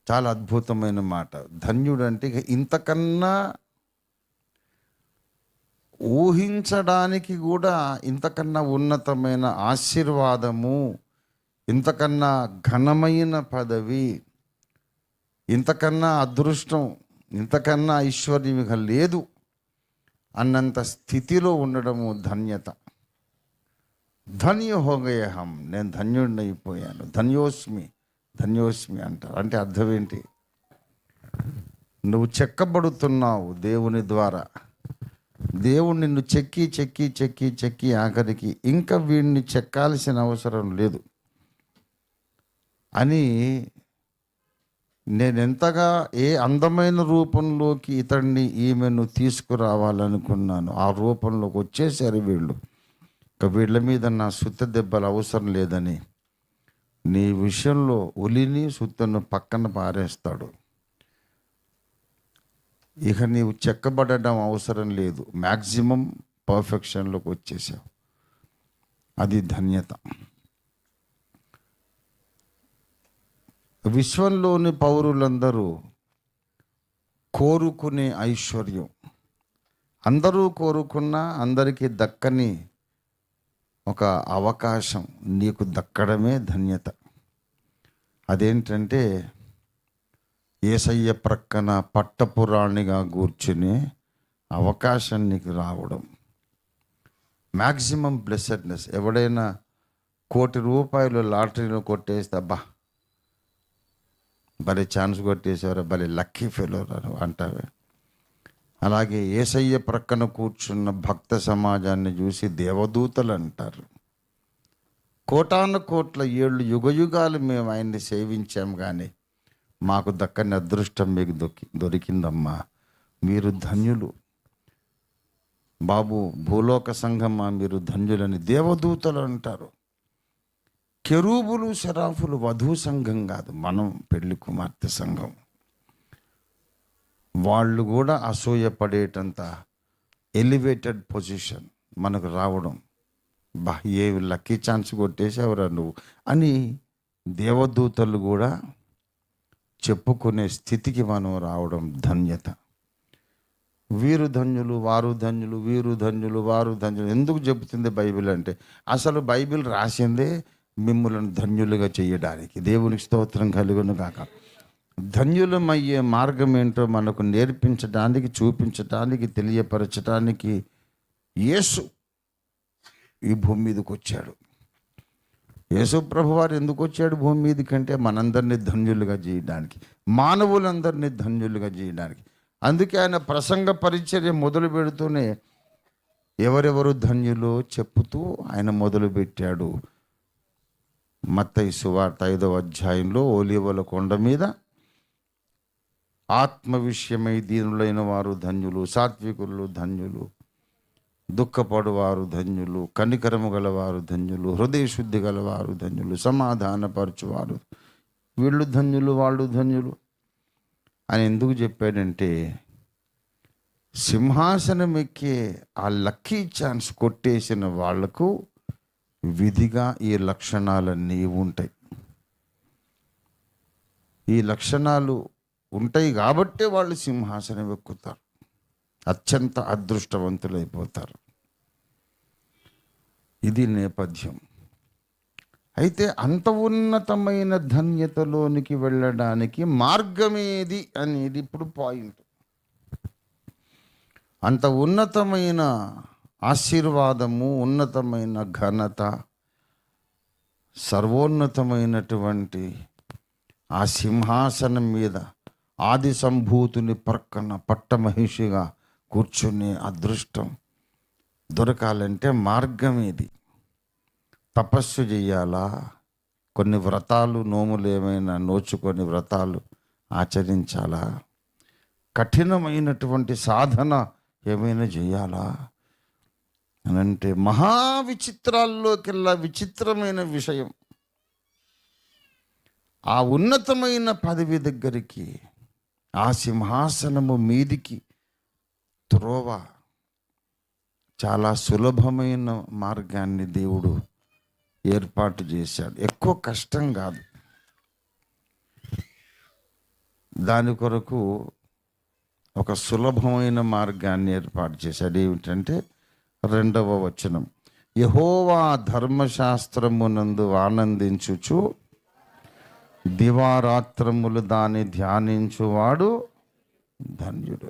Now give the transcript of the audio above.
చాలా అద్భుతమైన మాట. ధన్యుడు అంటే ఇక ఇంతకన్నా ఊహించడానికి కూడా ఇంతకన్నా ఉన్నతమైన ఆశీర్వాదము, ఇంతకన్నా ఘనమైన పదవి, ఇంతకన్నా అదృష్టం, ఇంతకన్నా ఐశ్వర్యం ఇక లేదు అన్నంత స్థితిలో ఉండడము ధన్యత. ధన్య హోగయహం, నేను ధన్యుడినైపోయాను. ధన్యోస్మి ధన్యోస్మి అంటారు. అంటే అర్థం ఏంటి? నువ్వు చెక్కబడుతున్నావు దేవుని ద్వారా. దేవుడు నిన్ను చెక్కి చెక్కి చెక్కి చెక్కి ఆఖరికి ఇంకా వీడిని చెక్కాల్సిన అవసరం లేదు అని నేనెంతగా ఏ అందమైన రూపంలోకి ఇతడిని ఈమెను తీసుకురావాలనుకున్నాను, ఆ రూపంలోకి వచ్చేసారు వీళ్ళు. ఇక వీళ్ళ మీద నా సుత్త దెబ్బలు అవసరం లేదని నీ విషయంలో ఉలిని సుత్తను పక్కన పారేస్తాడు. ఇక నీవు చెక్కబడడం అవసరం లేదు, మ్యాక్సిమం పర్ఫెక్షన్లోకి వచ్చేసావు. అది ధన్యత. విశ్వంలోని పౌరులందరూ కోరుకునే ఐశ్వర్యం, అందరూ కోరుకున్నా అందరికీ దక్కని ఒక అవకాశం నీకు దక్కడమే ధన్యత. అదేంటంటే యేసయ్య ప్రక్కన పట్టపురాణిగా కూర్చునే అవకాశం నీకు రావడం. Maximum blessedness. ఎవడైనా ₹1,00,00,000 లాటరీలో కొట్టేస్తే అబ్బా భలే ఛాన్స్ కొట్టేసేవారు, భలే లక్కీ ఫెలోర్ అంటావే. అలాగే యేసయ్య ప్రక్కన కూర్చున్న భక్త సమాజాన్ని చూసి దేవదూతలు అంటారు. కోటాను కోట్ల ఏళ్ళు యుగయుగాలు మేము ఆయన్ని సేవించాం, కానీ మాకు దక్కని అదృష్టం మీకు దొరికిందమ్మా, మీరు ధన్యులు బాబు, భూలోక సంఘమా మీరు ధన్యులని దేవదూతలు అంటారు. కెరూబులు శరాఫులు వధూ సంఘం కాదు, మనం పెళ్లి కుమార్తె సంఘం. వాళ్ళు కూడా అసూయపడేటంత ఎలివేటెడ్ పొజిషన్ మనకు రావడం, బా ఏ లక్కీ ఛాన్స్ కొట్టేసావురా నువ్వు అని దేవదూతలు కూడా చెప్పుకునే స్థితికి మనం రావడం ధన్యత. వీరు ధన్యులు, వారు ధన్యులు, వీరు ధన్యులు, వారు ధన్యులు ఎందుకు చెబుతుంది బైబిల్ అంటే, అసలు బైబిల్ రాసిందే మిమ్మల్ని ధన్యులుగా చేయడానికి. దేవునికి స్తోత్రం కలుగును గాక. ధన్యులమయ్యే మార్గం ఏంటో మనకు నేర్పించడానికి, చూపించడానికి, తెలియపరచడానికి యేసు ఈ భూమి మీదకి వచ్చాడు. యేసు ప్రభు వారు ఎందుకు వచ్చాడు భూమి మీదకి అంటే, మనందరినీ ధన్యులుగా చేయడానికి, మానవులందరినీ ధన్యులుగా చేయడానికి. అందుకే ఆయన ప్రసంగ పరిచర్య మొదలు పెడుతూనే ఎవరెవరు ధన్యులో చెప్పుతూ ఆయన మొదలుపెట్టాడు. మత్తయి సువార్త 5వ అధ్యాయంలో ఒలీవల కొండ మీద ఆత్మ విషయమై దీనులైన వారు ధన్యులు, సాత్వికులు ధన్యులు, దుఃఖపడువారు ధన్యులు, కనికరము గలవారు ధన్యులు, హృదయ శుద్ధి గలవారు ధన్యులు, సమాధానపరచువారు, వీళ్ళు ధన్యులు, వాళ్ళు ధన్యులు అని ఎందుకు చెప్పాడంటే, సింహాసనం ఎక్కే ఆ లక్కీ ఛాన్స్ కొట్టేసిన వాళ్లకు విధిగా ఈ లక్షణాలన్నీ ఉంటాయి. ఈ లక్షణాలు ఉంటాయి కాబట్టే వాళ్ళు సింహాసనం ఎక్కుతారు, అత్యంత అదృష్టవంతులైపోతారు. ఇది నేపథ్యం. అయితే అంత ఉన్నతమైన ధన్యతలోనికి వెళ్ళడానికి మార్గమేది అనేది ఇప్పుడు పాయింట్. అంత ఉన్నతమైన ఆశీర్వాదము, ఉన్నతమైన ఘనత, సర్వోన్నతమైనటువంటి ఆ సింహాసనం మీద ఆది సంభూతుని ప్రక్కన పట్టమహిషిగా కూర్చునే అదృష్టం దొరకాలంటే మార్గం ఏది? తపస్సు చేయాలా? కొన్ని వ్రతాలు, నోములు ఏమైనా నోచుకొని వ్రతాలు ఆచరించాలా? కఠినమైనటువంటి సాధన ఏమైనా చేయాలా అని అంటే, మహా విచిత్రాల్లోకెల్లా విచిత్రమైన విషయం, ఆ ఉన్నతమైన పదవి దగ్గరికి, ఆ సింహాసనము మీదికి త్రోవ, చాలా సులభమైన మార్గాన్ని దేవుడు ఏర్పాటు చేశాడు. ఎక్కువ కష్టం కాదు. దాని కొరకు ఒక సులభమైన మార్గాన్ని ఏర్పాటు చేశాడు. ఏమిటంటే 2వ వచనం, యెహోవా ధర్మశాస్త్రమునందు ఆనందించుచు దివారాత్రములు దాన్ని ధ్యానించువాడు ధన్యుడు.